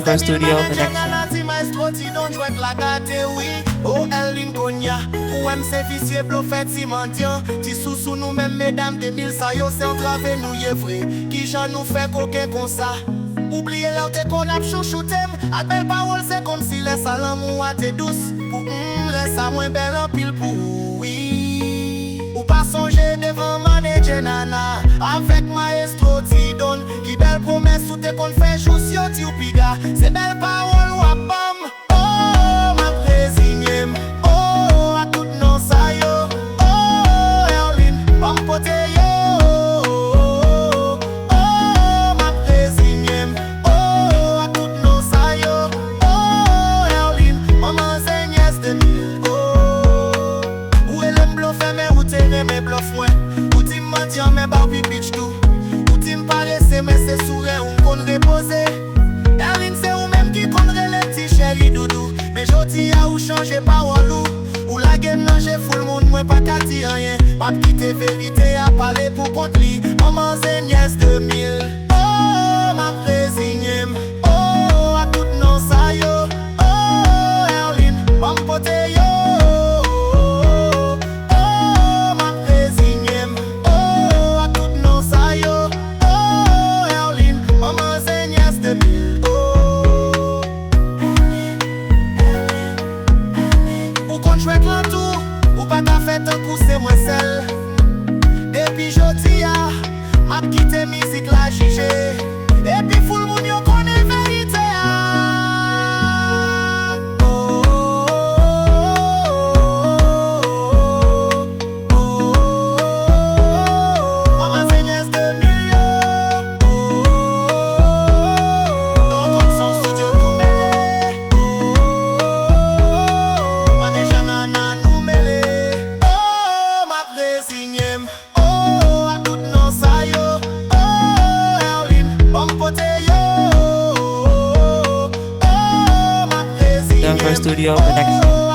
Denver Studio Connection. Maestro Tidon jwenn la gâte, oui. Kounya, ou c'est vicieux, bluffet, si mendiant. Ti sous nous même mesdames 2000, ça yo c'est entravé nous yé vrai. Qui j'en nous fait coquin comme ça. Oubliez là t'es qu'on a chouchoutem. A belle parole c'est comme si les Lanmou a t'es douce. Pour laisse à moins belle en pile pour oui. Ou pas songer devant manager nana. Avec Maestro Tidon. Qui belle promesse ou t'es qu'on fait choussio ti ou piga. C'est belle parole ou à bam. Oh ma présignée. Oh à tout non ça yo. Oh Erlin, bam pote yo. Mais bluff moi ou ti mentir mais pas bitch tout ou ti m'parler mais c'est sourire ou qu'on reposer Darling c'est ou même qui qu'on relève petit chéri doudou mais jodi a ou changer parole ou la game nan j'ai full monde moi pas qu'à dire rien pas quitter vérité à parler pour contre lui maman c'est nièce 2000 oh ma résignée oh à tout non ça yo oh Erlin bam pote yo. Pousser moi seul. Depuis jodi a, m'a quitté Mizik la jugé. Et puis full moun yo connaît vérité a. Oh oh oh oh oh. Maman c'est nièce 2000 yo. Oh dans ton son studio nous mêlé. Oh ma déjà nana nous mêlé. Oh, à tout non ça yo. Oh, Erlin, bam pote yo. Oh, ma présignée. Denver Studio Connection.